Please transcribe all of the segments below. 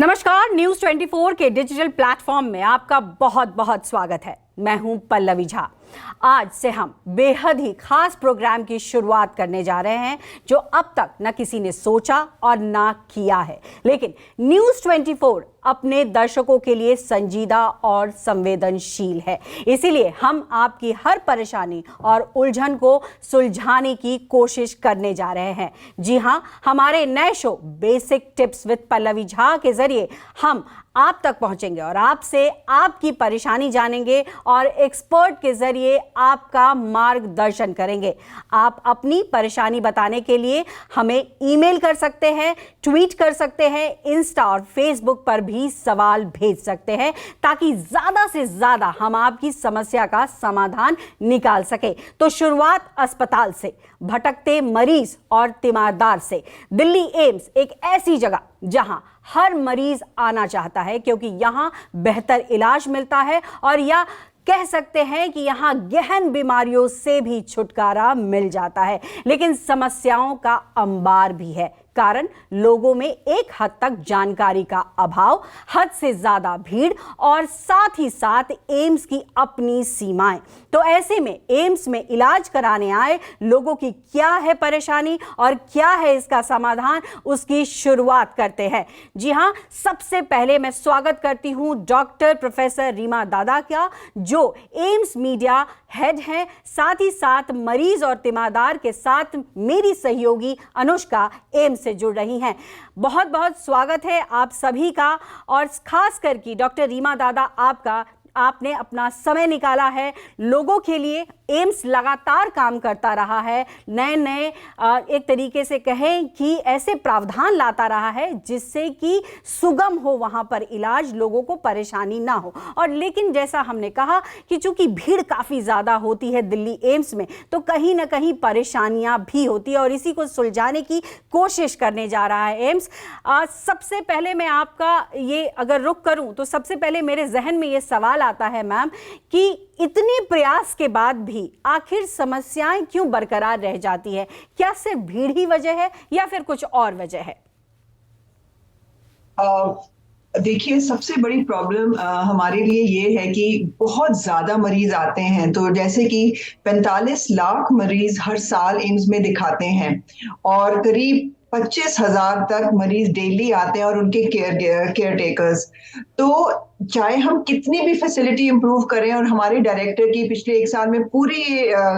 नमस्कार, न्यूज 24 के digital platform में आपका बहुत बहुत स्वागत है। मैं हूं पल्लवी झा। आज से हम बेहद ही खास प्रोग्राम की शुरुआत करने जा रहे हैं जो अब तक न किसी ने सोचा और ना किया है, लेकिन न्यूज 24 अपने दर्शकों के लिए संजीदा और संवेदनशील है। इसीलिए हम आपकी हर परेशानी और उलझन को सुलझाने की कोशिश करने जा रहे हैं। जी हां, हमारे नए show basic tips with Pallavi Jha के जरिए हम आप तक पहुंचेंगे और आपसे आपकी परेशानी जानेंगे और एक्सपर्ट के जरिए आपका मार्गदर्शन करेंगे। आप अपनी परेशानी बताने के लिए हमें ईमेल कर सकते हैं, ट्वीट कर सकते हैं, इंस्टा और फेसबुक पर भी सवाल भेज सकते हैं ताकि ज्यादा से ज्यादा हम आपकी समस्या का समाधान निकाल सके। तो शुरुआत अस्पताल से, भटकते मरीज और तीमारदार से। दिल्ली एम्स एक ऐसी जगह जहां हर मरीज आना चाहता है क्योंकि यहां बेहतर इलाज मिलता है और या कह सकते हैं कि यहां गहन बीमारियों से भी छुटकारा मिल जाता है। लेकिन समस्याओं का अंबार भी है, कारण लोगों में एक हद तक जानकारी का अभाव, हद से ज्यादा भीड़ और साथ ही साथ एम्स की अपनी सीमाएं। तो ऐसे में एम्स में इलाज कराने आए लोगों की क्या है परेशानी और क्या है इसका समाधान, उसकी शुरुआत करते हैं। जी हां, सबसे पहले मैं स्वागत करती हूं डॉक्टर प्रोफेसर रीमा दादा का, जो एम्स मीडिया हेड हैं। साथ ही साथ मरीज और तीमारदार के साथ मेरी सहयोगी अनुष्का एम्स से जुड़ रही हैं। बहुत बहुत स्वागत है आप सभी का, और खास करके डॉक्टर रीमा दादा आपने अपना समय निकाला है लोगों के लिए। एम्स लगातार काम करता रहा है, नए नए एक तरीके से कहें कि ऐसे प्रावधान लाता रहा है जिससे कि सुगम हो वहां पर इलाज, लोगों को परेशानी ना हो। और लेकिन जैसा हमने कहा कि चूंकि भीड़ काफ़ी ज़्यादा होती है दिल्ली एम्स में, तो कहीं ना कहीं परेशानियां भी होती है और इसी को सुलझाने की कोशिश करने जा रहा है एम्स। सबसे पहले मैं आपका ये अगर रुख करूं तो सबसे पहले मेरे जहन में ये सवाल आता है मैम कि इतने प्रयास के बाद भी आखिर समस्याएं क्यों बरकरार रह जाती है? क्या सिर्फ भीड़ ही वजह है या फिर कुछ और वजह है? देखिए, सबसे बड़ी प्रॉब्लम हमारे लिए ये है कि बहुत ज्यादा मरीज आते हैं। तो जैसे कि 45 लाख मरीज हर साल एम्स में दिखाते हैं और करीब 25,000 तक मरीज डेली आते हैं और उनके केयर टेकर्स। तो चाहे हम कितनी भी फैसिलिटी इंप्रूव करें, और हमारे डायरेक्टर की पिछले 1 साल में पूरी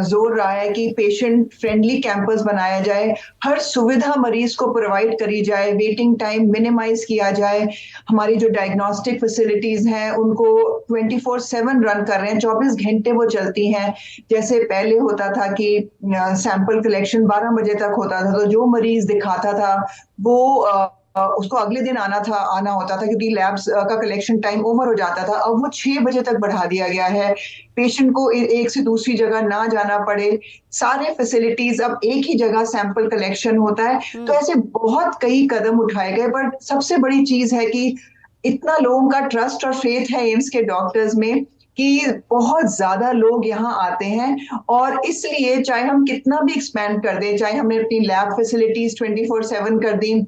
जोर रहा है कि पेशेंट फ्रेंडली कैंपस बनाया जाए, हर सुविधा मरीज को प्रोवाइड करी जाए, वेटिंग टाइम मिनिमाइज किया जाए। हमारी जो डायग्नोस्टिक फैसिलिटीज हैं उनको 24/7 रन कर रहे हैं, 24 घंटे वो चलती हैं। जैसे पहले होता था कि सैंपल कलेक्शन 12 बजे तक होता था, तो जो मरीज दिखाता था वो उसको अगले दिन आना होता था क्योंकि लैब्स का कलेक्शन टाइम ओवर हो जाता था। अब वो 6 बजे तक बढ़ा दिया गया है, पेशेंट को एक से दूसरी जगह ना जाना पड़े, सारे फैसिलिटीज अब एक ही जगह सैंपल कलेक्शन होता है। तो ऐसे बहुत कई कदम उठाए गए, पर सबसे बड़ी चीज है कि इतना लोगों का ट्रस्ट और फेथ है एम्स के डॉक्टर्स में कि बहुत ज्यादा लोग यहाँ आते हैं। और इसलिए चाहे हम कितना भी एक्सपैंड कर दें, चाहे हमने अपनी लैब फैसिलिटीज 24/7 कर दी,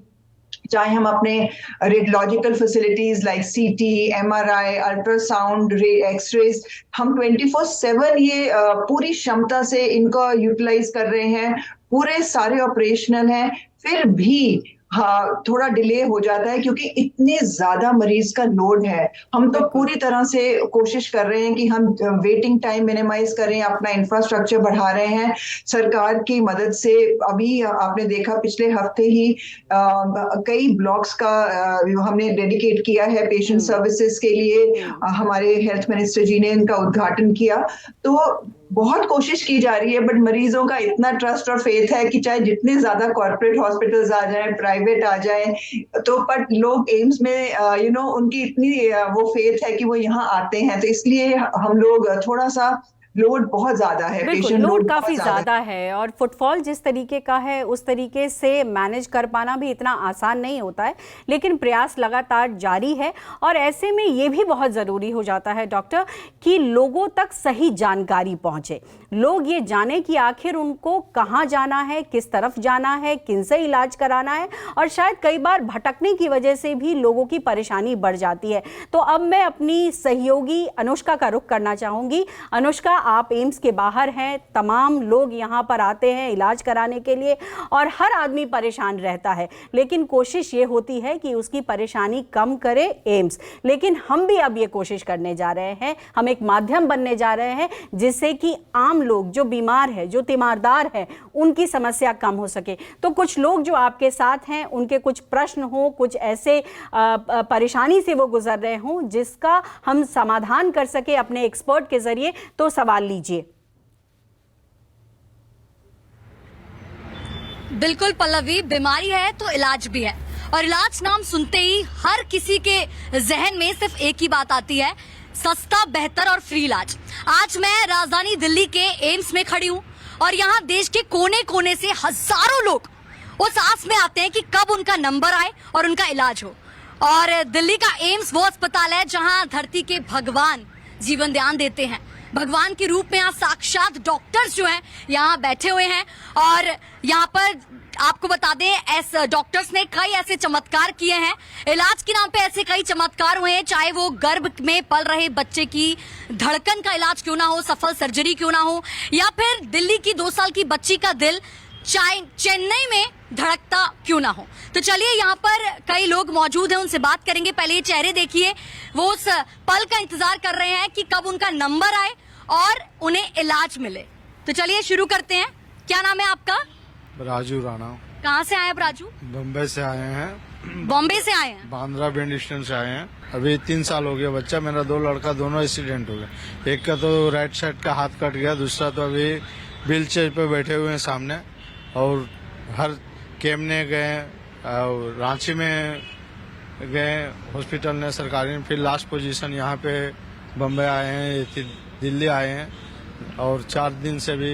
चाहे हम अपने रेडियोलॉजिकल फैसिलिटीज लाइक सीटी, एमआरआई, अल्ट्रासाउंड, एक्सरेज, हम 24/7 ये पूरी क्षमता से इनको यूटिलाइज कर रहे हैं, पूरे सारे ऑपरेशनल हैं, फिर भी हाँ थोड़ा डिले हो जाता है क्योंकि इतने ज्यादा मरीज का लोड है। हम तो पूरी तरह से कोशिश कर रहे हैं कि हम वेटिंग टाइम मिनिमाइज करें, अपना इंफ्रास्ट्रक्चर बढ़ा रहे हैं सरकार की मदद से। अभी आपने देखा पिछले हफ्ते ही कई ब्लॉक्स का हमने डेडिकेट किया है पेशेंट सर्विसेज के लिए। हमारे हेल्थ मिनिस्टर जी ने इनका उद्घाटन किया। तो बहुत कोशिश की जा रही है, बट मरीजों का इतना ट्रस्ट और फेथ है कि चाहे जितने ज्यादा कॉर्पोरेट हॉस्पिटल्स आ जाएं, प्राइवेट आ जाएं, तो पर लोग एम्स में उनकी इतनी वो फेथ है कि वो यहाँ आते हैं। तो इसलिए हम लोग थोड़ा सा लोड बहुत ज्यादा है, बिल्कुल पेशेंट लोड लोड काफी बहुत ज्यादा ज्यादा है और फुटफॉल जिस तरीके का है उस तरीके से मैनेज कर पाना भी इतना आसान नहीं होता है, लेकिन प्रयास लगातार जारी है। और ऐसे में ये भी बहुत ज़रूरी हो जाता है डॉक्टर कि लोगों तक सही जानकारी पहुंचे, लोग ये जाने कि आखिर उनको कहाँ जाना है, किस तरफ जाना है, किनसे इलाज कराना है। और शायद कई बार भटकने की वजह से भी लोगों की परेशानी बढ़ जाती है। तो अब मैं अपनी सहयोगी अनुष्का का रुख करना चाहूँगी। अनुष्का, आप एम्स के बाहर हैं, तमाम लोग यहाँ पर आते हैं इलाज कराने के लिए और हर आदमी परेशान रहता है, लेकिन कोशिश ये होती है कि उसकी परेशानी कम करे एम्स। लेकिन हम भी अब ये कोशिश करने जा रहे हैं, हम एक माध्यम बनने जा रहे हैं जिससे कि आम लोग जो बीमार है, जो तीमारदार है, उनकी समस्या कम हो सके। तो कुछ लोग जो आपके साथ हैं, उनके कुछ प्रश्न हो, कुछ ऐसे परेशानी से वो गुजर रहे हों जिसका हम समाधान कर सके अपने एक्सपर्ट के जरिए, तो सवाल लीजिए। बिल्कुल पल्लवी, बीमारी है तो इलाज भी है, और इलाज नाम सुनते ही हर किसी के जहन में सिर्फ एक ही बात आती है, सस्ता, बेहतर और फ्री इलाज। आज मैं राजधानी दिल्ली के एम्स में खड़ी हूँ और यहाँ देश के कोने कोने से हजारों लोग उस आस में आते हैं कि कब उनका नंबर आए और उनका इलाज हो। और दिल्ली का एम्स वो अस्पताल है जहाँ धरती के भगवान जीवन दान देते हैं। भगवान के रूप में यहाँ साक्षात डॉक्टर्स जो हैं यहाँ बैठे हुए हैं, और यहाँ पर आपको बता दें ऐसे डॉक्टर्स ने कई ऐसे चमत्कार किए हैं, इलाज के नाम पे ऐसे कई चमत्कार हुए हैं, चाहे वो गर्भ में पल रहे बच्चे की धड़कन का इलाज क्यों ना हो, सफल सर्जरी क्यों ना हो, या फिर दिल्ली की 2 साल की बच्ची का दिल चेन्नई में धड़कता क्यों ना हो। तो चलिए, यहाँ पर कई लोग मौजूद हैं, उनसे बात करेंगे। पहले ये चेहरे देखिए, वो उस पल का इंतजार कर रहे हैं कि कब उनका नंबर आए और उन्हें इलाज मिले। तो चलिए शुरू करते हैं। क्या नाम है आपका? राजू राणा। कहाँ से आए आप राजू? बम्बई से आए हैं। बॉम्बे से आए हैं? बांद्रा बैंड स्टैंड से आए हैं। अभी 3 साल हो गया बच्चा मेरा, 2 लड़का, दोनों एक्सीडेंट हो गए। एक का तो राइट साइड का हाथ कट गया, दूसरा तो अभी व्हील चेयर पे बैठे हुए हैं सामने। और हर केमने गए और रांची में गए हॉस्पिटल ने, सरकारी, फिर लास्ट पोजीशन यहाँ पे बम्बई आए हैं, दिल्ली आए हैं और 4 दिन से भी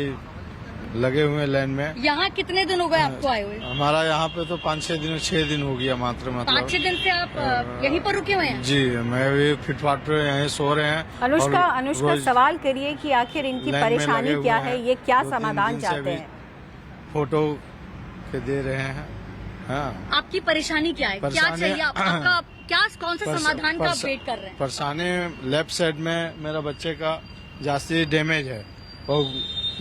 लगे हुए लाइन में। यहाँ कितने दिन हो गए आपको आए हुए? हमारा यहाँ पे तो 6 दिन हो गया मात्र। मतलब 5-6 दिन से आप यहीं पर रुके हुए हैं? जी, मैं भी फिटपाथ पे यहीं सो रहे हैं। अनुष्का सवाल करिए कि आखिर इनकी परेशानी क्या है, ये क्या समाधान चाहते हैं? फोटो के दे रहे हैं। हाँ, आपकी परेशानी क्या है, क्या चाहिए आपका, क्या कौन सा समाधान का आप वेट कर रहे हैं? परेशानी लेफ्ट साइड में मेरा बच्चे का जास्ती डैमेज है और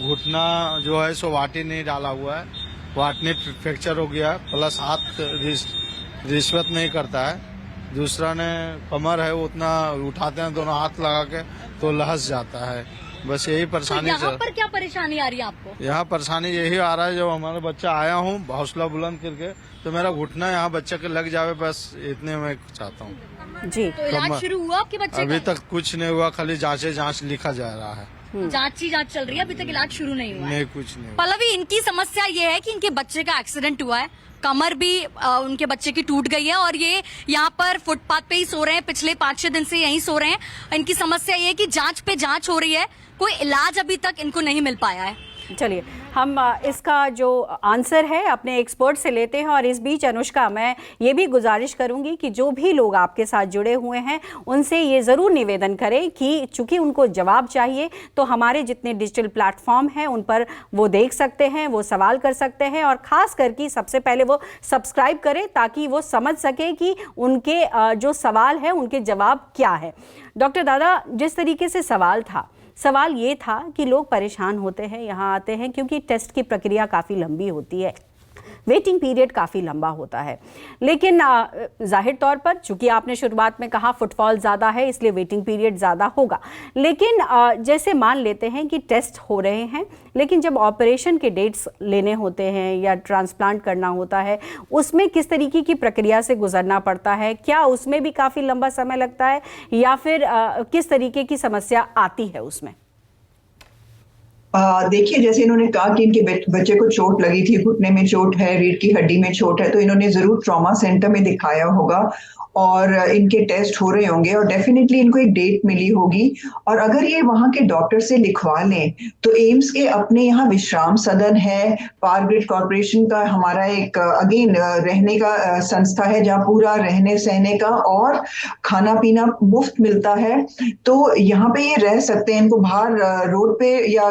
घुटना जो है सो वाटी नहीं डाला हुआ है, वाटनी फ्रैक्चर हो गया, प्लस हाथ रिश्वत नहीं करता है। दूसरा ने कमर है, उतना उठाते हैं दोनों हाथ लगा के तो लहस जाता है। बस यही परेशानी। तो यहाँ पर क्या परेशानी आ रही है आपको? यहाँ परेशानी यही आ रहा है, जब हमारा बच्चा आया हूँ हौसला बुलंद करके, तो मेरा घुटना यहाँ बच्चे के लग जावे, बस इतने मैं चाहता हूँ जी। तो इलाज शुरू हुआ आपके बच्चे अभी का? तक कुछ नहीं हुआ, खाली जांच लिखा जा रहा है। जांच चल रही है, अभी तक इलाज शुरू नहीं हुआ? नहीं, कुछ नहीं। पल्लवी, इनकी समस्या ये है कि इनके बच्चे का एक्सीडेंट हुआ है, कमर भी उनके बच्चे की टूट गई है और ये यहाँ पर फुटपाथ पे ही सो रहे हैं, पिछले 5-6 दिन से यहीं सो रहे हैं। इनकी समस्या ये है कि जांच पे जांच हो रही है, कोई इलाज अभी तक इनको नहीं मिल पाया है। चलिए, हम इसका जो आंसर है अपने एक्सपर्ट से लेते हैं। और इस बीच अनुष्का, मैं ये भी गुजारिश करूंगी कि जो भी लोग आपके साथ जुड़े हुए हैं उनसे ये ज़रूर निवेदन करें कि चूंकि उनको जवाब चाहिए, तो हमारे जितने डिजिटल प्लेटफॉर्म हैं उन पर वो देख सकते हैं, वो सवाल कर सकते हैं, और ख़ास करके सबसे पहले वो सब्सक्राइब करें ताकि वो समझ सके कि उनके जो सवाल है उनके जवाब क्या है। डॉक्टर दादा, जिस तरीके से सवाल ये था कि लोग परेशान होते हैं, यहाँ आते हैं क्योंकि टेस्ट की प्रक्रिया काफ़ी लंबी होती है, वेटिंग पीरियड काफ़ी लंबा होता है। लेकिन जाहिर तौर पर चूंकि आपने शुरुआत में कहा फुटफॉल ज़्यादा है इसलिए वेटिंग पीरियड ज़्यादा होगा। लेकिन जैसे मान लेते हैं कि टेस्ट हो रहे हैं, लेकिन जब ऑपरेशन के डेट्स लेने होते हैं या ट्रांसप्लांट करना होता है, उसमें किस तरीके की प्रक्रिया से गुजरना पड़ता है? क्या उसमें भी काफ़ी लंबा समय लगता है या फिर किस तरीके की समस्या आती है उसमें? देखिए, जैसे इन्होंने कहा कि इनके बच्चे को चोट लगी थी, घुटने में चोट है, रीढ़ की हड्डी में चोट है, तो इन्होंने जरूर ट्रॉमा सेंटर में दिखाया होगा। और इनके टेस्ट हो रहे होंगे और डेफिनेटली इनको एक डेट मिली होगी। और अगर ये वहाँ के डॉक्टर से लिखवा लें तो एम्स के अपने यहाँ विश्राम सदन है, पावर ग्रिड कॉर्पोरेशन का हमारा एक अगेन रहने का संस्था है जहाँ पूरा रहने सहने का और खाना पीना मुफ्त मिलता है। तो यहाँ पे ये रह सकते हैं, इनको बाहर रोड पे या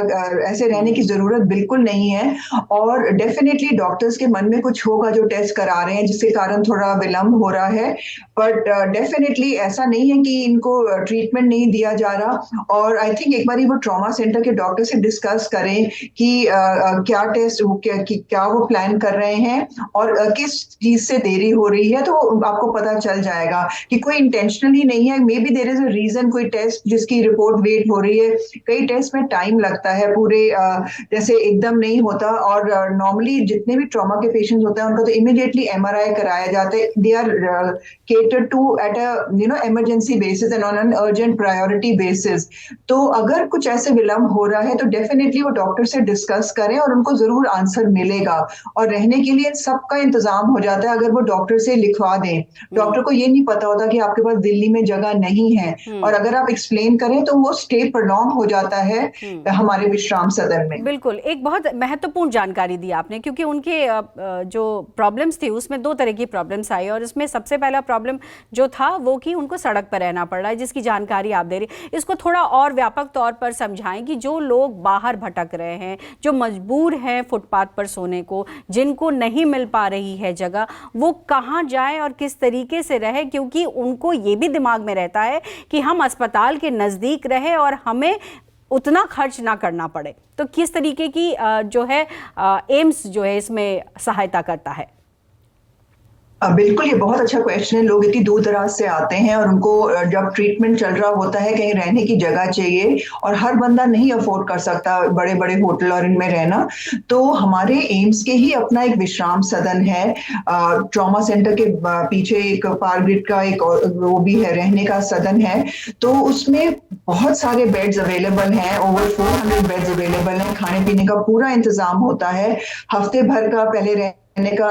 ऐसे रहने की जरूरत बिल्कुल नहीं है। और डेफिनेटली डॉक्टर्स के मन में कुछ होगा जो टेस्ट करा रहे हैं जिसके कारण थोड़ा विलंब हो रहा है, बट डेफिनेटली ऐसा नहीं है कि इनको ट्रीटमेंट नहीं दिया जा रहा। और आई थिंक एक बार वो ट्रॉमा सेंटर के डॉक्टर से डिस्कस करें कि क्या टेस्ट क्या वो प्लान कर रहे हैं और किस चीज से देरी हो रही है, तो आपको पता चल जाएगा कि कोई इंटेंशनली नहीं है, maybe there is a reason, कोई टेस्ट जिसकी रिपोर्ट वेट हो रही है। कई टेस्ट में टाइम लगता है, पूरे जैसे एकदम नहीं होता। और नॉर्मली जितने भी ट्रॉमा के पेशेंट्स होते हैं उनका तो इमीडिएटली MRI कराया जाता है। They are catered to at a emergency basis and on an urgent priority basis। तो अगर कुछ ऐसे विलंब हो रहा है तो डेफिनेटली वो डॉक्टर से डिस्कस करें और उनको जरूर आंसर मिलेगा। और रहने के लिए सबका इंतजाम हो जाता है अगर वो डॉक्टर से लिखवा दें। डॉक्टर को ये नहीं पता होता कि आपके पास दिल्ली में जगह नहीं है, और अगर आप एक्सप्लेन करें तो वो स्टे प्रलॉन्ग हो जाता है हमारे विश्राम सदन में। बिल्कुल, एक बहुत महत्वपूर्ण जानकारी दी आपने, क्योंकि उनके जो प्रॉब्लम्स थी उसमें दो तरह की प्रॉब्लम्स आई, और इसमें सबसे पहला प्रॉब्लम जो था वो कि उनको सड़क पर रहना पड़ रहा है, जिसकी जानकारी आप दे रही। इसको थोड़ा और व्यापक तौर पर समझाएं कि जो लोग बाहर भटक रहे हैं, जो मजबूर हैं फुटपाथ पर सोने को, जिनको नहीं मिल पा रही है जगह, वो कहाँ जाएं और किस तरीके से रहे, क्योंकि उनको ये भी दिमाग में रहता है कि हम अस्पताल के नज़दीक रहे और हमें उतना खर्च ना करना पड़े। तो किस तरीके की जो है एम्स जो है इसमें सहायता करता है? बिल्कुल, ये बहुत अच्छा क्वेश्चन है। लोग इतनी दूर दराज से आते हैं और उनको जब ट्रीटमेंट चल रहा होता है कहीं रहने की जगह चाहिए, और हर बंदा नहीं अफोर्ड कर सकता बड़े बड़े होटल और इनमें रहना। तो हमारे एम्स के ही अपना एक विश्राम सदन है, ट्रॉमा सेंटर के पीछे एक पावर ग्रिड का एक वो भी है, रहने का सदन है। तो उसमें बहुत सारे बेड्स अवेलेबल हैं, ओवर 400 बेड्स अवेलेबल हैं। खाने पीने का पूरा इंतजाम होता है, हफ्ते भर का पहले रहने का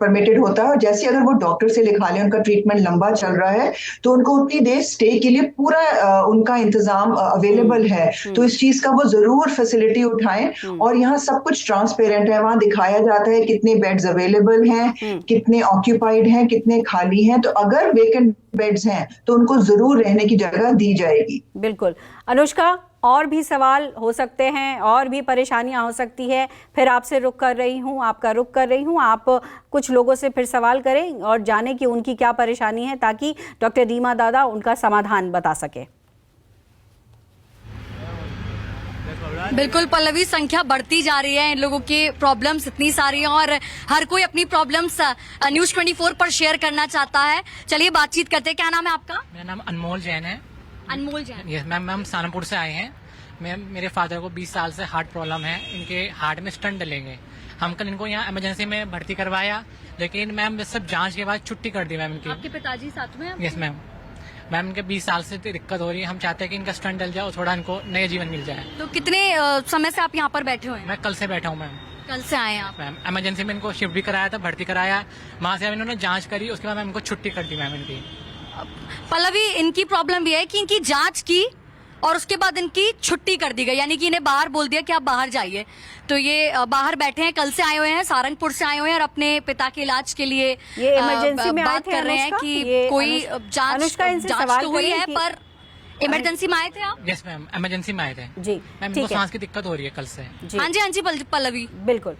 परमिटेड होता है। और जैसे अगर वो डॉक्टर से लिखा लें, उनका ट्रीटमेंट लंबा चल रहा है तो उनको उतनी देर स्टे के लिए पूरा उनका इंतजाम अवेलेबल है। तो इस चीज का वो जरूर फैसिलिटी उठाएं। और यहाँ सब कुछ ट्रांसपेरेंट है, वहां दिखाया जाता है कितने बेड्स अवेलेबल हैं, कितने ऑक्यूपाइड हैं, कितने खाली हैं। तो अगर वेकेंट बेड्स हैं तो उनको जरूर रहने की जगह दी जाएगी। बिल्कुल। अनुष्का, और भी सवाल हो सकते हैं, और भी परेशानियां हो सकती है, फिर आपसे रुक कर रही हूं, आपका रुक कर रही हूं। आप कुछ लोगों से फिर सवाल करें और जानें कि उनकी क्या परेशानी है, ताकि डॉक्टर रीमा दादा उनका समाधान बता सके। बिल्कुल पल्लवी, संख्या बढ़ती जा रही है, इन लोगों की प्रॉब्लम्स इतनी सारी हैं और हर कोई अपनी प्रॉब्लम्स न्यूज़ 24 पर शेयर करना चाहता है। चलिए बातचीत करते हैं। क्या नाम है आपका? मेरा नाम अनमोल जैन है। अनमोल जैन। यस मैम, हम सानपुर से आए हैं। मेरे फादर को 20 साल से हार्ट प्रॉब्लम है, इनके हार्ट में स्टंट डलेंगे। हम कल इनको यहाँ इमरजेंसी में भर्ती करवाया, लेकिन मैम सब जांच के बाद छुट्टी कर दी मैम इनकी। आपके पिताजी साथ में? Yes ma'am. मैम इनके 20 साल से दिक्कत हो रही है, हम चाहते हैं कि इनका स्टंट डल जाए और थोड़ा इनको नया जीवन मिल जाए। तो कितने समय से आप यहाँ पर बैठे हुए हैं? मैं कल से बैठा हूँ मैम। कल से आए हैं आप? मैम इमरजेंसी में इनको शिफ्ट भी कराया था, भर्ती कराया, वहाँ से इन्होंने जाँच करी, उसके बाद मैम इनको छुट्टी कर दी मैम इनकी। पल्लवी, इनकी प्रॉब्लम यह है कि इनकी जांच की और उसके बाद इनकी छुट्टी कर दी गई, यानी कि इन्हें बाहर बोल दिया कि आप बाहर जाइए। तो ये बाहर बैठे हैं, कल से आए हुए हैं, सारंगपुर से आए हुए हैं और अपने पिता के इलाज के लिए ये इमरजेंसी में बात कर रहे हैं कि कोई जांच तो हुई है, पर इमरजेंसी में आए थे आप? यस मैम, इमरजेंसी में आए थे जी। मैम, इनको सांस की दिक्कत हो रही है कल से। हाँ जी पल्लवी। बिल्कुल।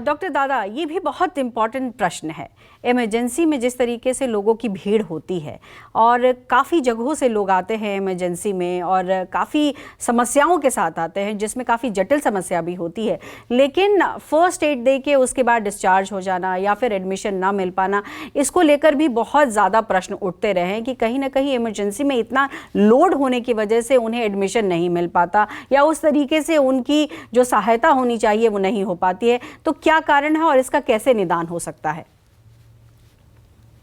डॉक्टर दादा, ये भी बहुत इम्पॉर्टेंट प्रश्न है। इमरजेंसी में जिस तरीके से लोगों की भीड़ होती है और काफ़ी जगहों से लोग आते हैं इमरजेंसी में और काफ़ी समस्याओं के साथ आते हैं, जिसमें काफ़ी जटिल समस्या भी होती है, लेकिन फर्स्ट एड दे के उसके बाद डिस्चार्ज हो जाना या फिर एडमिशन ना मिल पाना, इसको लेकर भी बहुत ज़्यादा प्रश्न उठते रहे हैं कि कहीं ना कहीं इमरजेंसी में इतना लोड होने की वजह से उन्हें एडमिशन नहीं मिल पाता या उस तरीके से उनकी जो सहायता होनी चाहिए वो नहीं हो पाती है। तो क्या कारण है और इसका कैसे निदान हो सकता है?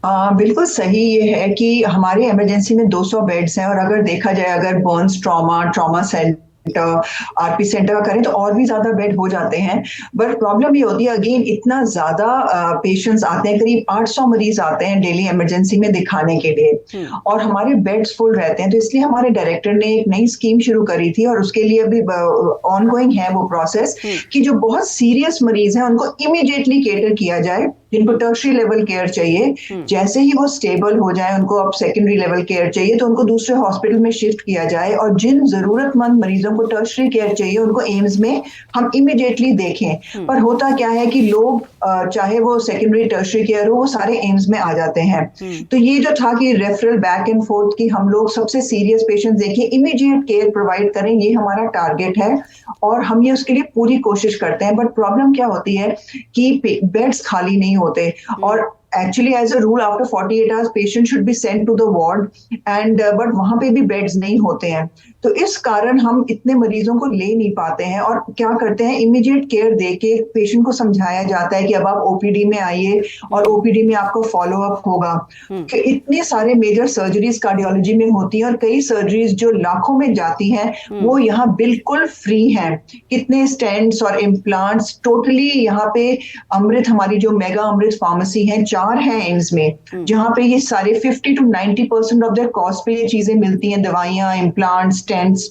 बिल्कुल सही ये है कि हमारे इमरजेंसी में 200 बेड्स हैं, और अगर देखा जाए, अगर Burns trauma centre RP centre का करें तो और भी ज्यादा बेड हो जाते हैं। बट प्रॉब्लम ये होती है अगेन, इतना ज्यादा पेशेंट्स आते हैं, करीब 800 मरीज आते हैं डेली इमरजेंसी में दिखाने के लिए, और हमारे बेड्स फुल रहते हैं। तो इसलिए हमारे डायरेक्टर ने एक नई स्कीम शुरू करी थी, और उसके लिए अभी ऑनगोइंग है वो प्रोसेस, कि जो बहुत सीरियस मरीज हैं उनको इमीडिएटली केटर किया जाए, जिनको टर्शरी लेवल केयर चाहिए, जैसे ही वो स्टेबल हो जाए, उनको अब सेकेंडरी लेवल केयर चाहिए तो उनको दूसरे हॉस्पिटल में शिफ्ट किया जाए, और जिन जरूरतमंद मरीजों को टर्शरी केयर चाहिए उनको एम्स में हम इमीडिएटली देखें। पर होता क्या है कि लोग चाहे वो सेकेंडरी टर्शरी केयर हो, वो सारे एम्स में आ जाते हैं। तो ये जो था कि रेफरल बैक एंड फोर्थ की, हम लोग सबसे सीरियस पेशेंट देखिए, इमीडिएट केयर प्रोवाइड करें, ये हमारा टारगेट है और हम ये उसके लिए पूरी कोशिश करते हैं। बट प्रॉब्लम क्या होती है कि बेड्स खाली नहीं होते, और actually as a rule after 48 hours patient should be sent to the ward and but वहां पे भी बेड्स नहीं होते हैं। तो इस कारण हम इतने मरीजों को ले नहीं पाते हैं, और क्या करते हैं, इमीडिएट केयर देके पेशेंट को समझाया जाता है कि अब आप ओपीडी में आइए और ओपीडी में आपको फॉलो अप होगा। कि इतने सारे मेजर सर्जरीज कार्डियोलॉजी में होती हैं, और कई सर्जरीज जो लाखों में जाती हैं वो यहाँ बिल्कुल फ्री हैं। कितने स्टेंट्स और इम्प्लांट्स टोटली यहाँ पे, अमृत हमारी जो मेगा अमृत फार्मेसी है, 4 हैं एम्स में, जहां पे ये सारे 50 to 90% ऑफ देयर कॉस्ट पे ये चीजें मिलती हैं, दवाइयां, इम्प्लांट्स, स्टेंट्स।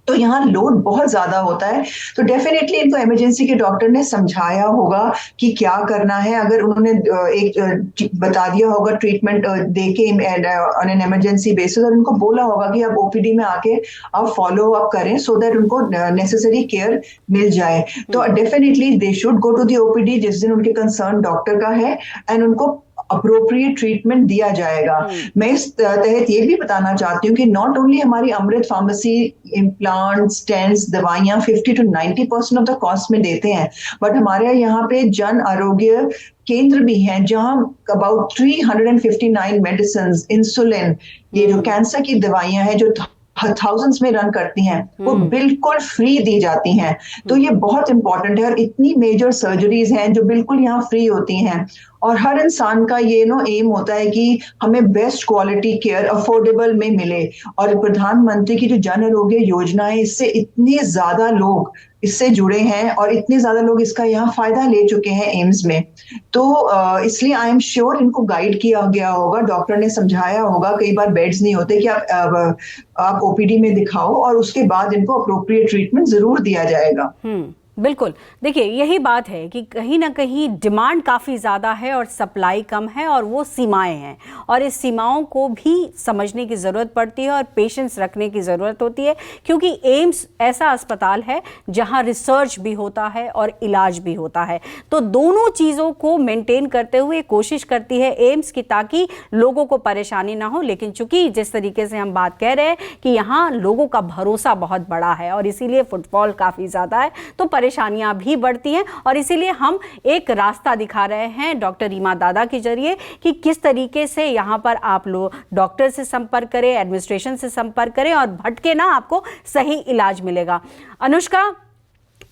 तो यहाँ लोड बहुत ज्यादा होता है। तो डेफिनेटली इनको इमरजेंसी के डॉक्टर ने समझाया होगा कि क्या करना है। अगर उन्होंने एक बता दिया होगा ट्रीटमेंट देके ऑन एन इमरजेंसी बेसिस, और उनको बोला होगा कि आप ओपीडी में आके आप फॉलो अप करें सो दैट उनको नेसेसरी केयर मिल जाए, तो definitely they should go to the OPD जिस दिन उनके कंसर्न डॉक्टर का है, एंड उनको अप्रोप्रिएट ट्रीटमेंट दिया जाएगा। मैं इस तहत ये भी बताना चाहती हूँ कि नॉट ओनली हमारी अमृत फार्मेसी इम्प्लांट, स्टेंट्स, दवाइयां 50 to 90% ऑफ द कॉस्ट में देते हैं, बट हमारे यहाँ पे जन आरोग्य केंद्र भी हैं जहां अबाउट 359 मेडिसिन, इंसुलिन, ये जो कैंसर की दवाइयां हैं जो थाउजेंड्स में रन करती हैं, वो बिल्कुल फ्री दी जाती हैं। तो ये बहुत इंपॉर्टेंट है, और इतनी मेजर सर्जरीज हैं जो बिल्कुल यहाँ फ्री होती हैं, और हर इंसान का ये एम होता है कि हमें बेस्ट क्वालिटी केयर अफोर्डेबल में मिले। और प्रधानमंत्री की जो जन आरोग्य योजना है, इससे इतने ज्यादा लोग इससे जुड़े हैं और इतने ज्यादा लोग इसका यहाँ फायदा ले चुके हैं एम्स में। तो इसलिए आई एम श्योर इनको गाइड किया गया होगा, डॉक्टर ने समझाया होगा, कई बार बेड्स नहीं होते कि आप ओपीडी में दिखाओ, और उसके बाद इनको अप्रोप्रिएट ट्रीटमेंट जरूर दिया जाएगा। बिल्कुल, देखिए यही बात है कि कहीं ना कहीं डिमांड काफ़ी ज़्यादा है और सप्लाई कम है, और वो सीमाएं हैं, और इस सीमाओं को भी समझने की ज़रूरत पड़ती है और पेशेंस रखने की ज़रूरत होती है, क्योंकि एम्स ऐसा अस्पताल है जहां रिसर्च भी होता है और इलाज भी होता है। तो दोनों चीज़ों को मेंटेन करते हुए कोशिश करती है एम्स की, ताकि लोगों को परेशानी ना हो। लेकिन चूंकि जिस तरीके से हम बात कह रहे हैं कि यहाँ लोगों का भरोसा बहुत बड़ा है और इसीलिए फुटफॉल काफ़ी ज़्यादा है, तो परेशानियां भी बढ़ती हैं, और इसीलिए हम एक रास्ता दिखा रहे हैं डॉक्टर रीमा दादा के जरिए कि किस तरीके से यहाँ पर आप लोग डॉक्टर से संपर्क करें, एडमिनिस्ट्रेशन से संपर्क करें, और भटके ना, आपको सही इलाज मिलेगा। अनुष्का,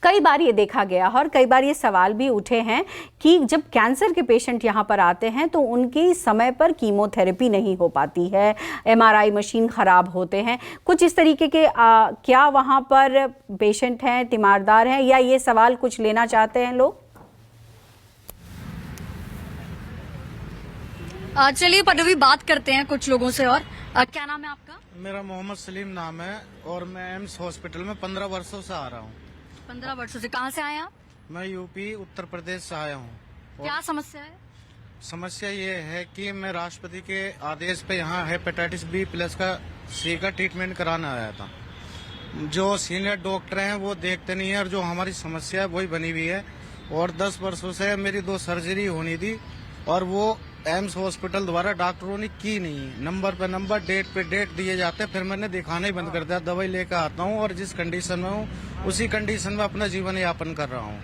कई बार ये देखा गया और कई बार ये सवाल भी उठे हैं कि जब कैंसर के पेशेंट यहाँ पर आते हैं तो उनकी समय पर कीमोथेरेपी नहीं हो पाती है, एमआरआई मशीन ख़राब होते हैं, कुछ इस तरीके के क्या वहाँ पर पेशेंट हैं, तीमारदार हैं, या ये सवाल कुछ लेना चाहते हैं लोग? चलिए पल्लवी, बात करते हैं कुछ लोगों से। और क्या नाम है आपका? मेरा मोहम्मद सलीम नाम है, और मैं एम्स हॉस्पिटल में 15 वर्षों से आ रहा हूँ। 15 वर्षों से? कहाँ से आए आप? मैं यूपी उत्तर प्रदेश से आया हूँ। क्या समस्या है? समस्या ये है कि मैं राष्ट्रपति के आदेश पे यहाँ हेपेटाइटिस बी प्लस का सी का ट्रीटमेंट कराने आया था। जो सीनियर डॉक्टर हैं वो देखते नहीं है, और जो हमारी समस्या है वही बनी हुई है। और 10 वर्षों से मेरी 2 सर्जरी होनी थी, और वो एम्स हॉस्पिटल द्वारा डॉक्टरों ने की नहीं। नंबर पे नंबर, डेट पे डेट दिए जाते, फिर मैंने दिखाना ही बंद कर दिया। दवाई लेकर आता हूँ और जिस कंडीशन में हूँ उसी कंडीशन में अपना जीवन यापन कर रहा हूँ।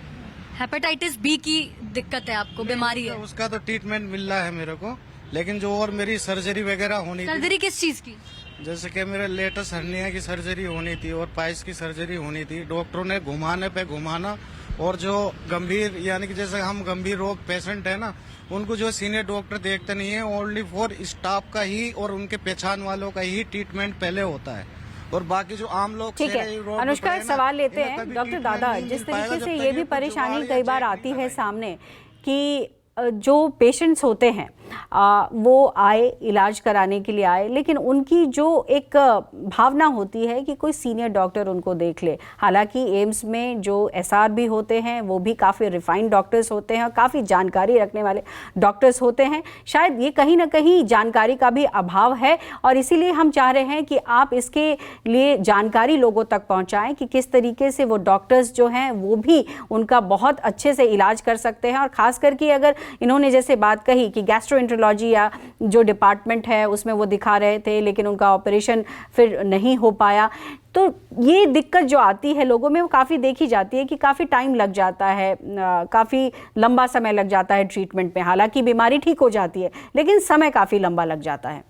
हेपेटाइटिस बी की दिक्कत है आपको, बीमारी है? उसका तो ट्रीटमेंट मिल रहा है मेरे को, लेकिन जो और मेरी सर्जरी वगैरह होनी थी। सर्जरी किस चीज की? जैसे कि मेरे लेटेस्ट हर्निया की सर्जरी होनी थी और पाइस की सर्जरी होनी थी। डॉक्टरों ने घुमाने पे घुमाना, और जो गंभीर यानी कि जैसे हम गंभीर रोग पेशेंट है ना, उनको जो सीनियर डॉक्टर देखते नहीं है, ओनली फॉर स्टाफ का ही और उनके पहचान वालों का ही ट्रीटमेंट पहले होता है। और बाकी जो आम लोग ठीक है अनुष्का, एक सवाल लेते हैं डॉक्टर दादा। जिस तरीके से ये भी परेशानी कई बार आती है सामने कि जो पेशेंट्स होते हैं वो आए इलाज कराने के लिए आए, लेकिन उनकी जो एक भावना होती है कि कोई सीनियर डॉक्टर उनको देख ले। हालांकि एम्स में जो एसआर भी होते हैं वो भी काफ़ी रिफाइंड डॉक्टर्स होते हैं और काफ़ी जानकारी रखने वाले डॉक्टर्स होते हैं। शायद ये कहीं ना कहीं जानकारी का भी अभाव है और इसीलिए हम चाह रहे हैं कि आप इसके लिए जानकारी लोगों तक पहुँचाएँ कि किस तरीके से वो डॉक्टर्स जो हैं वो भी उनका बहुत अच्छे से इलाज कर सकते हैं। और ख़ास करके अगर इन्होंने जैसे बात कही कि गैस्ट्रोएंटरोलॉजी या जो डिपार्टमेंट है उसमें वो दिखा रहे थे लेकिन उनका ऑपरेशन फिर नहीं हो पाया, तो ये दिक्कत जो आती है लोगों में वो काफ़ी देखी जाती है कि काफ़ी टाइम लग जाता है, काफ़ी लंबा समय लग जाता है ट्रीटमेंट में। हालांकि बीमारी ठीक हो जाती है लेकिन समय काफ़ी लंबा लग जाता है।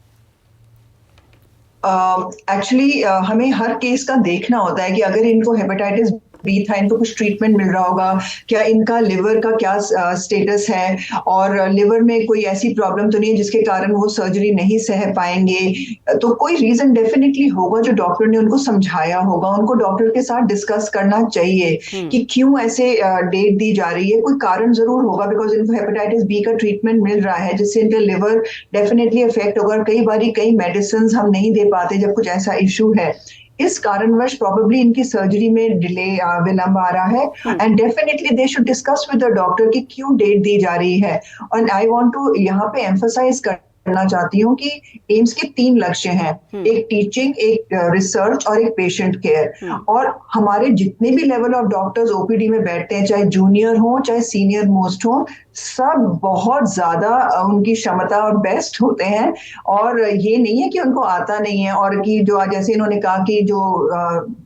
एक्चुअली हमें हर केस का देखना होता है कि अगर इनको हेपेटाइटिस बी था, इनको कुछ ट्रीटमेंट मिल रहा होगा क्या, इनका लिवर का क्या स्टेटस है और लिवर में कोई ऐसी प्रॉब्लम तो नहीं है जिसके कारण वो सर्जरी नहीं सह पाएंगे। तो कोई रीजन डेफिनेटली होगा जो डॉक्टर ने उनको समझाया होगा। उनको डॉक्टर के साथ डिस्कस करना चाहिए कि क्यों ऐसे डेट दी जा रही है। कोई कारण जरूर होगा बिकॉज इनको हेपेटाइटिस बी का ट्रीटमेंट मिल रहा है जिससे इनका लिवर डेफिनेटली इफेक्ट होगा। कई बार कई मेडिसिन हम नहीं दे पाते जब कुछ ऐसा इशू है। इस कारणवश प्रोबेबली इनकी सर्जरी में डिले विलंब आ रहा है and definitely they should discuss with the doctor कि क्यों डेट दी जा रही है। और आई वांट टू यहाँ पे एम्फसाइज करना चाहती हूँ कि एम्स के 3 लक्ष्य हैं, एक टीचिंग, एक रिसर्च और एक पेशेंट केयर। और हमारे जितने भी लेवल ऑफ डॉक्टर्स ओपीडी में बैठते हैं, चाहे जूनियर हो चाहे सीनियर मोस्ट हो, सब बहुत ज्यादा उनकी क्षमता और बेस्ट होते हैं। और ये नहीं है कि उनको आता नहीं है और कि जो जैसे इन्होंने कहा कि जो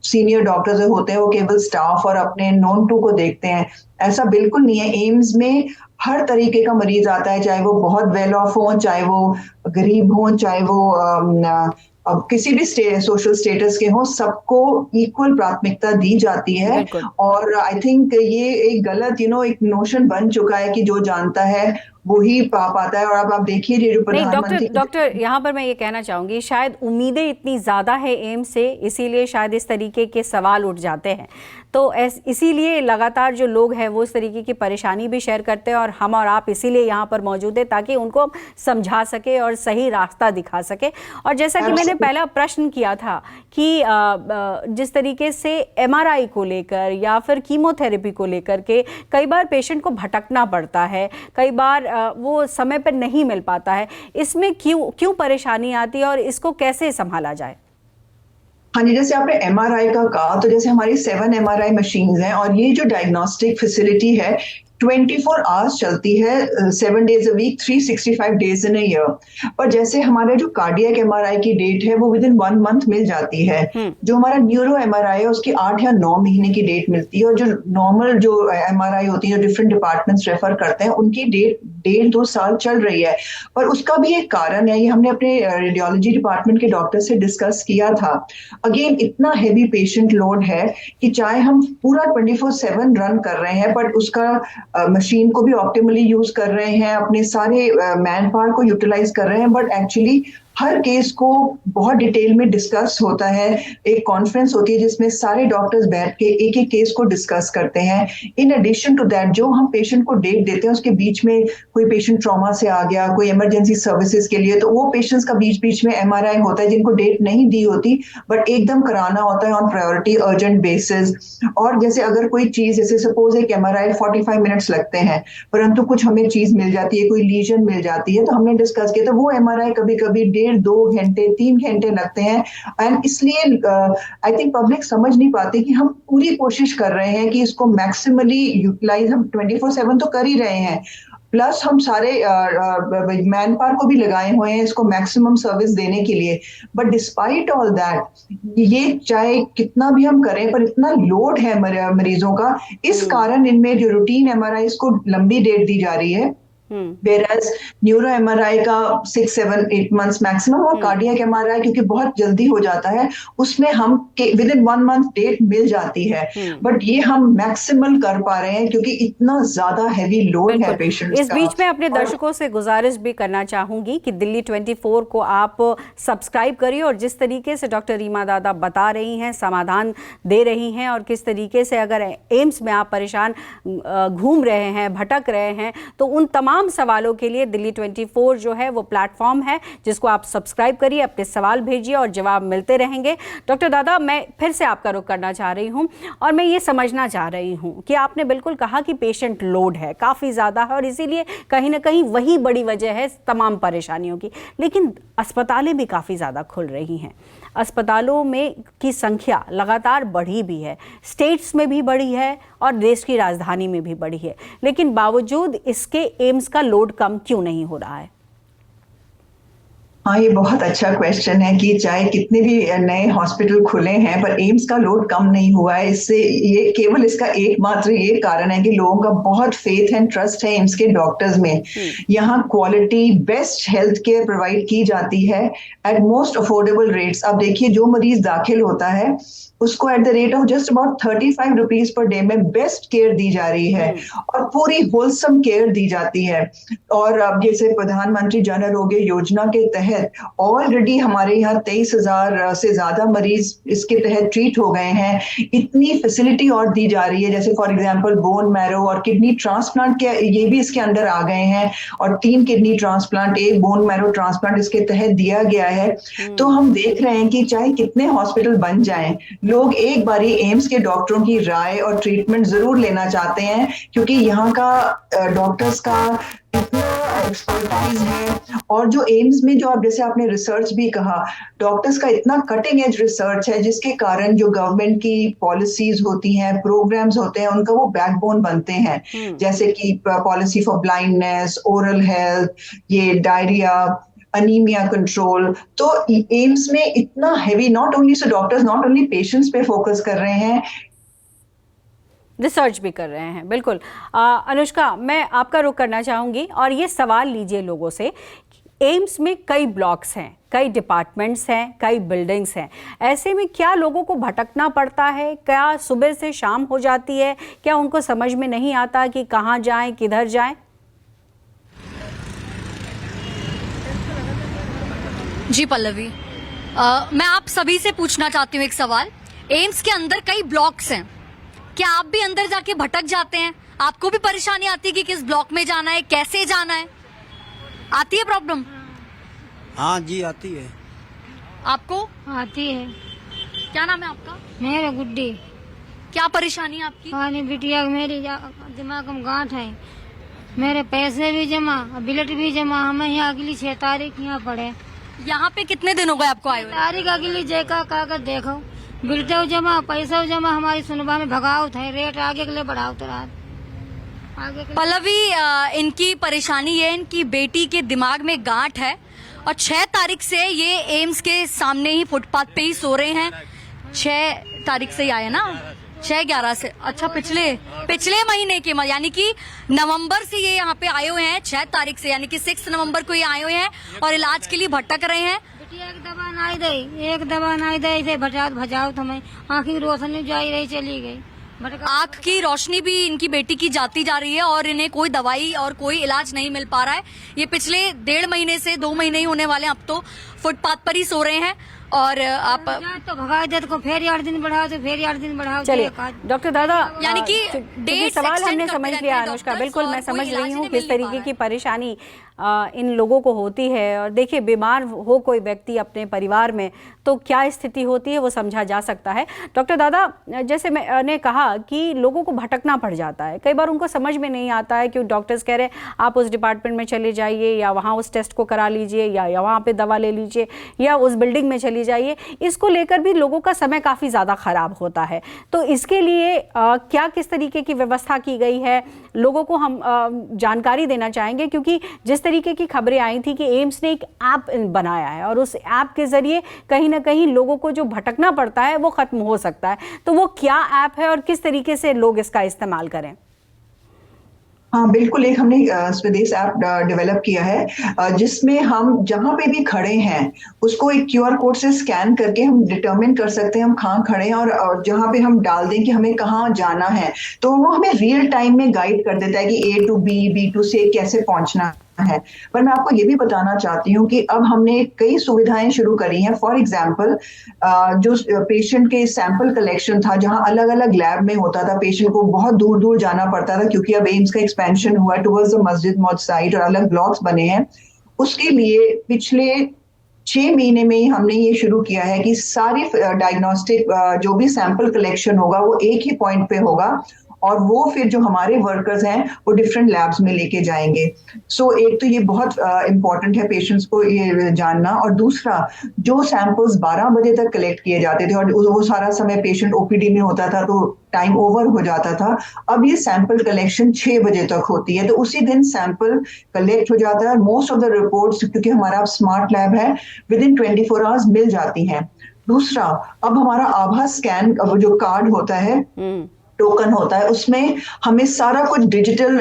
सीनियर डॉक्टर्स होते हैं वो केवल स्टाफ और अपने नोन टू को देखते हैं, ऐसा बिल्कुल नहीं है। एम्स में हर तरीके का मरीज आता है, चाहे वो बहुत वेल ऑफ हो, चाहे वो गरीब हो, चाहे वो अब किसी भी सोशल स्टेटस के हो, सबको इक्वल प्राथमिकता दी जाती है। और आई थिंक ये एक गलत एक नोशन बन चुका है कि जो जानता है वो ही पा पाता है। और अब आप देखिए जो प्रधानमंत्री डॉक्टर यहाँ पर मैं ये कहना चाहूंगी शायद उम्मीदें इतनी ज़्यादा है एम्स से, इसीलिए शायद इस तरीके के सवाल उठ जाते हैं। तो इसीलिए लगातार जो लोग हैं वो इस तरीके की परेशानी भी शेयर करते हैं और हम और आप इसीलिए यहाँ पर मौजूद है ताकि उनको समझा सके और सही रास्ता दिखा सके। और जैसा कि मैंने पहला प्रश्न किया था कि जिस तरीके से MRI को लेकर या फिर कीमोथेरेपी को लेकर के कई बार पेशेंट को भटकना पड़ता है, कई बार वो समय पर नहीं मिल पाता है, इसमें क्यों परेशानी आती है और इसको कैसे संभाला जाए? हाँ जी, जैसे आपने MRI का कहा तो जैसे हमारी 7 MRI मशीन्स हैं और ये जो डायग्नोस्टिक फैसिलिटी है 24 आवर्स चलती है, 7 days a week, 365 days in a year। पर जैसे हमारा जो कार्डियक MRI की डेट है वो विद इन 1 month मिल जाती है। जो हमारा न्यूरो MRI है उसकी 8 या 9 महीने की डेट मिलती है। और जो नॉर्मल जो MRI होती है जो डिफरेंट डिपार्टमेंट्स रेफर करते हैं उनकी डेट 1.5-2 साल चल रही है। पर उसका भी एक कारण है, ये हमने अपने रेडियोलॉजी डिपार्टमेंट के डॉक्टर से डिस्कस किया था। अगेन इतना हैवी पेशेंट लोड है कि चाहे हम पूरा 24/7 रन कर रहे हैं बट उसका मशीन को भी ऑप्टिमली यूज कर रहे हैं, अपने सारे मैन पावर को यूटिलाइज कर रहे हैं, बट एक्चुअली हर केस को बहुत डिटेल में डिस्कस होता है। एक कॉन्फ्रेंस होती है जिसमें सारे डॉक्टर्स बैठ के एक एक केस को डिस्कस करते हैं। इन एडिशन टू दैट जो हम पेशेंट को डेट देते हैं उसके बीच में कोई पेशेंट ट्रॉमा से आ गया, कोई इमरजेंसी सर्विसेज के लिए, तो वो पेशेंट्स का बीच बीच में MRI होता है जिनको डेट नहीं दी होती बट एकदम कराना होता है ऑन प्रायोरिटी अर्जेंट बेसिस। और जैसे अगर कोई चीज, जैसे सपोज एक MRI 45 मिनट्स लगते हैं परंतु कुछ हमें चीज मिल जाती है, कोई लीजन मिल जाती है, तो हमने डिस्कस किया तो वो MRI कभी कभी 1.5-2 घंटे 3 घंटे लगते हैं। एंड इसलिए आई थिंक पब्लिक समझ नहीं पाती कि हम पूरी कोशिश कर रहे हैं कि इसको मैक्सिमली यूटिलाइज हम 24/7 तो कर ही रहे हैं, प्लस हम सारे मैन पावर को भी लगाए हुए हैं इसको मैक्सिमम सर्विस देने के लिए। बट डिस्पाइट ऑल दैट ये चाहे कितना भी हम करें पर इतना लोड है मरीजों का, इस कारण इनमें जो रूटीन MRI को लंबी डेट दी जा रही है वेराज न्यूरो एमआरआई का 6-7-8 मंथ्स मैक्सिमम, और कार्डियक एमआरआई क्योंकि बहुत जल्दी हो जाता है उसमें हम विद इन 1 मंथ डेट मिल जाती है। बट ये हम मैक्सिमल कर पा रहे हैं क्योंकि इतना ज्यादा हैवी लोड है पेशेंट्स इस का। बीच में अपने दर्शकों से गुजारिश भी करना चाहूंगी कि दिल्ली 24 को आप सब्सक्राइब करिए, और जिस तरीके से डॉक्टर रीमा दादा बता रही हैं, समाधान दे रही हैं, और किस तरीके से अगर एम्स में आप परेशान घूम रहे हैं, भटक रहे हैं, तो उन तमाम सवालों के लिए दिल्ली 24 जो है वो प्लेटफॉर्म है जिसको आप सब्सक्राइब करिए, अपने सवाल भेजिए और जवाब मिलते रहेंगे। डॉक्टर दादा, मैं फिर से आपका रुख करना चाह रही हूँ और मैं ये समझना चाह रही हूँ कि आपने बिल्कुल कहा कि पेशेंट लोड है, काफ़ी ज़्यादा है, और इसीलिए कहीं ना कहीं वही बड़ी वजह है तमाम परेशानियों की। लेकिन अस्पतालें भी काफ़ी ज़्यादा खुल रही हैं, अस्पतालों में की संख्या लगातार बढ़ी भी है, स्टेट्स में भी बढ़ी है और देश की राजधानी में भी बढ़ी है, लेकिन बावजूद इसके एम्स का लोड कम क्यों नहीं हो रहा है? हाँ, ये बहुत अच्छा क्वेश्चन है कि चाहे कितने भी नए हॉस्पिटल खुले हैं पर एम्स का लोड कम नहीं हुआ है। इससे ये केवल इसका एकमात्र ये कारण है कि लोगों का बहुत फेथ एंड ट्रस्ट है एम्स के डॉक्टर्स में। यहाँ quality best health care provide की जाती है एट मोस्ट अफोर्डेबल रेट्स। अब देखिए, जो मरीज दाखिल होता है उसको at the rate of just about 35 rupees per day में बेस्ट केयर दी जा रही है और पूरी होलसम केयर दी जाती है। और अब जैसे प्रधानमंत्री जन आरोग्य योजना के तहत ऑलरेडी हमारे यहाँ 23,000 से ज्यादा मरीज इसके तहत ट्रीट हो गए हैं। इतनी फैसिलिटी और दी जा रही है, जैसे फॉर एग्जांपल बोन मैरो और किडनी ट्रांसप्लांट के ये भी इसके अंदर आ गए हैं, और 3 kidney transplant, 1 bone marrow transplant इसके तहत दिया गया है। तो हम देख रहे हैं कि चाहे कितने हॉस्पिटल बन जाएं, लोग एक बारी एम्स के डॉक्टरों की राय और ट्रीटमेंट जरूर लेना चाहते हैं, क्योंकि यहाँ का डॉक्टर्स का इतना एक्सपर्टाइज है। और जो एम्स में जो आप जैसे आपने रिसर्च भी कहा, डॉक्टर्स का इतना कटिंग एज रिसर्च है जिसके कारण जो गवर्नमेंट की पॉलिसीज होती हैं, प्रोग्राम्स होते हैं, उनका वो बैकबोन बनते हैं। जैसे कि policy for blindness, oral health, ये डायरिया, अनीमिया कंट्रोल। तो एम्स में इतना heavy, not only so doctors not only patients पे फोकस कर रहे हैं, रिसर्च भी कर रहे हैं। बिल्कुल अनुष्का, मैं आपका रुख करना चाहूँगी और ये सवाल लीजिए लोगों से। एम्स में कई ब्लॉक्स हैं, कई डिपार्टमेंट्स हैं, कई बिल्डिंग्स हैं, ऐसे में क्या लोगों को भटकना पड़ता है? क्या सुबह से शाम हो जाती है? क्या उनको समझ में नहीं आता कि कहाँ जाएं, किधर जाएं? जी पल्लवी, मैं आप सभी से पूछना चाहती हूँ एक सवाल। एम्स के अंदर कई ब्लॉक्स हैं, क्या आप भी अंदर जाके भटक जाते हैं? आपको भी परेशानी आती है कि किस ब्लॉक में जाना है, कैसे जाना है? आती है प्रॉब्लम? हाँ जी, आती है। आपको आती है। क्या नाम है आपका? मेरे गुड्डी। क्या परेशानी है आपकी? पानी बिटिया, मेरी दिमाग में गांठ है, मेरे पैसे भी जमा, बिलेट भी जमा। हमें यहाँ अगली 6 तारीख यहाँ पड़े। यहाँ पे कितने दिन हो गए आपको आए हुए? तारीख अगली जैका कागज देखो, बिल्टे जमा, पैसा जमा। हमारी सुनवा में भगाओ थे, रेट आगे के लिए बढ़ाओ तो रात आगे के। पल्लवी, इनकी परेशानी ये, इनकी बेटी के दिमाग में गांठ है और 6 तारीख से ये एम्स के सामने ही फुटपाथ पे ही सो रहे हैं। 6 तारीख से ही आए ना, 6-11 से। अच्छा, पिछले महीने के, यानी कि नवंबर से ये यहाँ पे आए हुए हैं। 6 तारीख से यानी कि 6 नवंबर को ये आए हुए हैं और इलाज के लिए भटक रहे हैं। एक दवा नहीं दे, एक दवा नहीं दे, इसे भजाओ तुम्हें। आँखी रोशनी जाई रही, चली गई। आँख की रोशनी भी इनकी बेटी की जाती जा रही है और इन्हें कोई दवाई और कोई इलाज नहीं मिल पा रहा है। ये पिछले 1.5 महीने से 2 महीने ही होने वाले हैं, अब तो फुटपाथ पर ही सो रहे हैं। और आप तो भगा दे तो फिर 8 दिन बढ़ाओ, तो फिर 8 दिन बढ़ाओ। चलिए डॉक्टर दादा, यानी कि डेट सवाल हमने समझ लिया अनुष्का। बिल्कुल मैं समझ रही हूँ किस तरीके की परेशानी इन लोगों को होती है। और देखिए, बीमार हो कोई व्यक्ति अपने परिवार में तो क्या स्थिति होती है वो समझा जा सकता है। डॉक्टर दादा, जैसे मैंने कहा कि लोगों को भटकना पड़ जाता है, कई बार उनको समझ में नहीं आता है कि डॉक्टर्स कह रहे हैं आप उस डिपार्टमेंट में चले जाइए, या वहाँ उस टेस्ट को करा लीजिए, या वहाँ पे दवा ले लीजिए, या उस बिल्डिंग में चली जाइए। इसको लेकर भी लोगों का समय काफ़ी ज़्यादा ख़राब होता है। तो इसके लिए क्या किस तरीके की व्यवस्था की गई है, लोगों को हम जानकारी देना चाहेंगे, क्योंकि जिस तरीके की खबरें आई थी कि एम्स ने एक ऐप बनाया है और उस ऐप के ज़रिए कहीं ना कहीं लोगों को जो भटकना पड़ता है वो ख़त्म हो सकता है। तो वो क्या ऐप है और किस तरीके से लोग इसका इस्तेमाल करें? हाँ बिल्कुल, एक हमने स्वदेश ऐप डेवलप किया है जिसमें हम जहाँ पे भी खड़े हैं उसको एक QR कोड से स्कैन करके हम डिटरमिन कर सकते हैं हम कहाँ खड़े हैं, और जहाँ पे हम डाल दें कि हमें कहाँ जाना है तो वो हमें रियल टाइम में गाइड कर देता है कि A to B, B to C कैसे पहुंचना है। पर मैं आपको ये भी बताना चाहती हूँ कि अब हमने कई सुविधाएं शुरू करी हैं। फॉर एग्जांपल जो पेशेंट के सैंपल कलेक्शन था, जहां अलग अलग लैब में होता था, पेशेंट को बहुत दूर दूर जाना पड़ता था क्योंकि अब एम्स का एक्सपेंशन हुआ टुवर्ड्स द मस्जिद मौद साइड और अलग ब्लॉक्स बने हैं। उसके लिए पिछले 6 महीने में ही हमने ये शुरू किया है कि सारी डायग्नोस्टिक जो भी सैंपल कलेक्शन होगा वो एक ही पॉइंट पे होगा और वो फिर जो हमारे वर्कर्स हैं वो डिफरेंट लैब्स में लेके जाएंगे। सो एक तो ये बहुत इंपॉर्टेंट है पेशेंट्स को ये जानना, और दूसरा जो सैंपल्स 12 बजे तक कलेक्ट किए जाते थे और वो सारा समय पेशेंट OPD में होता था तो टाइम ओवर हो जाता था, अब ये सैंपल कलेक्शन 6 बजे तक होती है तो उसी दिन सैंपल कलेक्ट हो जाता है। मोस्ट ऑफ द रिपोर्ट्स, क्योंकि हमारा स्मार्ट लैब है, विद इन 24 आवर्स मिल जाती हैं। दूसरा, अब हमारा आभा स्कैन जो कार्ड होता है, टोकन होता है, उसमें हमें सारा कुछ डिजिटल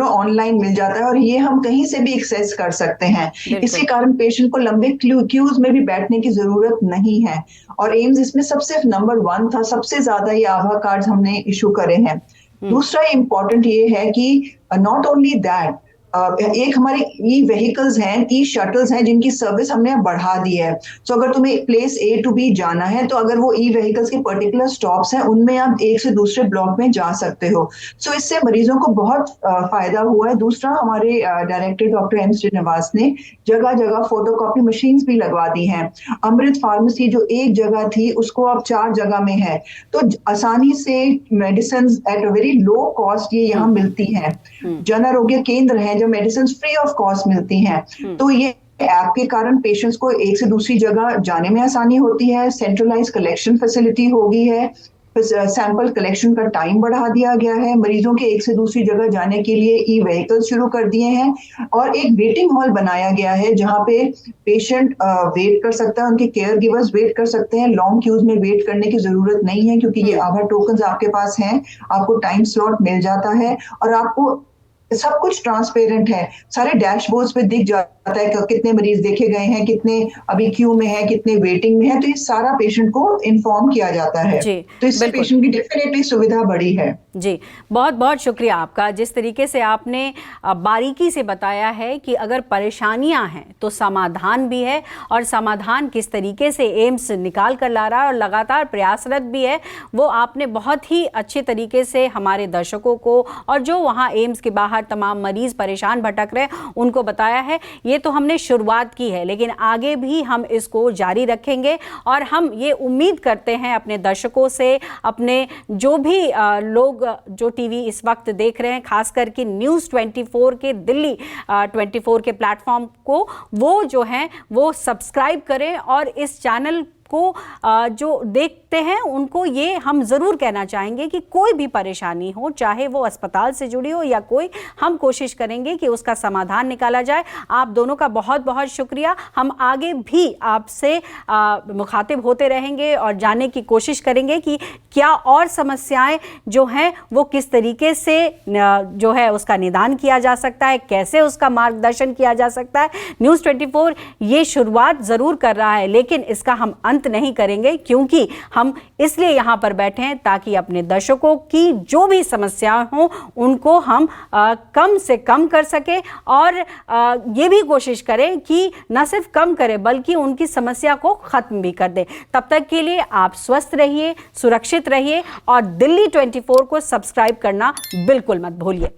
ऑनलाइन मिल जाता है और ये हम कहीं से भी एक्सेस कर सकते हैं। इसके कारण पेशेंट को लंबे क्यूज में भी बैठने की जरूरत नहीं है। और एम्स इसमें सबसे नंबर 1 था, सबसे ज्यादा ये आभा कार्ड हमने इशू करे हैं। दूसरा इम्पोर्टेंट ये है कि नॉट ओनली दैट, एक हमारे ई व्हीकल्स हैं, ई शटल्स हैं जिनकी सर्विस हमने बढ़ा दी है। सो अगर तुम्हें प्लेस A to B जाना है तो अगर वो ई व्हीकल्स के पर्टिकुलर स्टॉप्स हैं उनमें आप एक से दूसरे ब्लॉक में जा सकते हो। सो इससे मरीजों को बहुत फायदा हुआ है। दूसरा, हमारे डायरेक्टर डॉक्टर M श्रीनिवास ने जगह जगह फोटोकॉपी मशीन्स भी लगवा दी हैं। अमृत फार्मेसी जो एक जगह थी उसको अब 4 जगह में है, तो आसानी से medicine at a very low cost ये यहाँ मिलती हैं। जन आरोग्य केंद्र है, मेडिसिन फ्री ऑफ कॉस्ट मिलती हैं। तो ये ऐप के कारण पेशेंट्स को एक से दूसरी जगह जाने में आसानी होती है। सेंट्रलाइज कलेक्शन फैसिलिटी हो गई है, सैंपल कलेक्शन का टाइम बढ़ा दिया गया है, मरीजों के एक से दूसरी जगह जाने के लिए ई व्हीकल शुरू कर दिए हैं और एक वेटिंग हॉल बनाया गया है जहां पे पेशेंट वेट कर सकता है, उनके केयर गिवर्स वेट कर सकते हैं। लॉन्ग क्यूज में वेट करने की जरूरत नहीं है क्योंकि ये आभा टोकन आपके पास हैं, आपको टाइम स्लॉट मिल जाता है और आपको सब कुछ ट्रांसपेरेंट है। सारे डैशबोर्ड्स पे दिख जाता है कि कितने मरीज देखे गए हैं, कितने अभी क्यू में है, कितने वेटिंग में है, तो ये सारा पेशेंट को इन्फॉर्म किया जाता है। तो इससे पेशेंट की डेफिनेटली सुविधा बढ़ी है। जी, बहुत बहुत शुक्रिया आपका। जिस तरीके से आपने बारीकी से बताया है कि अगर परेशानियां हैं तो समाधान भी है और समाधान किस तरीके से एम्स निकाल कर ला रहा है और लगातार प्रयासरत भी है, वो आपने बहुत ही अच्छे तरीके से हमारे दर्शकों को और जो वहाँ एम्स के बाहर तमाम मरीज परेशान भटक रहे उनको बताया है। ये तो हमने शुरुआत की है लेकिन आगे भी हम इसको जारी रखेंगे और हम ये उम्मीद करते हैं अपने दर्शकों से, अपने जो भी लोग जो टीवी इस वक्त देख रहे हैं, खास करके न्यूज़ 24 के दिल्ली 24 के प्लेटफॉर्म को वो जो हैं वो सब्सक्राइब करें और इस चैनल को जो देखते हैं उनको ये हम ज़रूर कहना चाहेंगे कि कोई भी परेशानी हो, चाहे वो अस्पताल से जुड़ी हो या कोई, हम कोशिश करेंगे कि उसका समाधान निकाला जाए। आप दोनों का बहुत बहुत शुक्रिया। हम आगे भी आपसे मुखातिब होते रहेंगे और जानने की कोशिश करेंगे कि क्या और समस्याएं जो हैं वो किस तरीके से जो है उसका निदान किया जा सकता है, कैसे उसका मार्गदर्शन किया जा सकता है। न्यूज़ 24 ये शुरुआत ज़रूर कर रहा है लेकिन इसका हम अंत नहीं करेंगे क्योंकि हम इसलिए यहाँ पर बैठे हैं ताकि अपने दर्शकों की जो भी समस्याएं हों उनको हम कम से कम कर सकें और ये भी कोशिश करें कि न सिर्फ कम करें बल्कि उनकी समस्या को ख़त्म भी कर दें। तब तक के लिए आप स्वस्थ रहिए, सुरक्षित रहिए और दिल्ली 24 को सब्सक्राइब करना बिल्कुल मत भूलिए।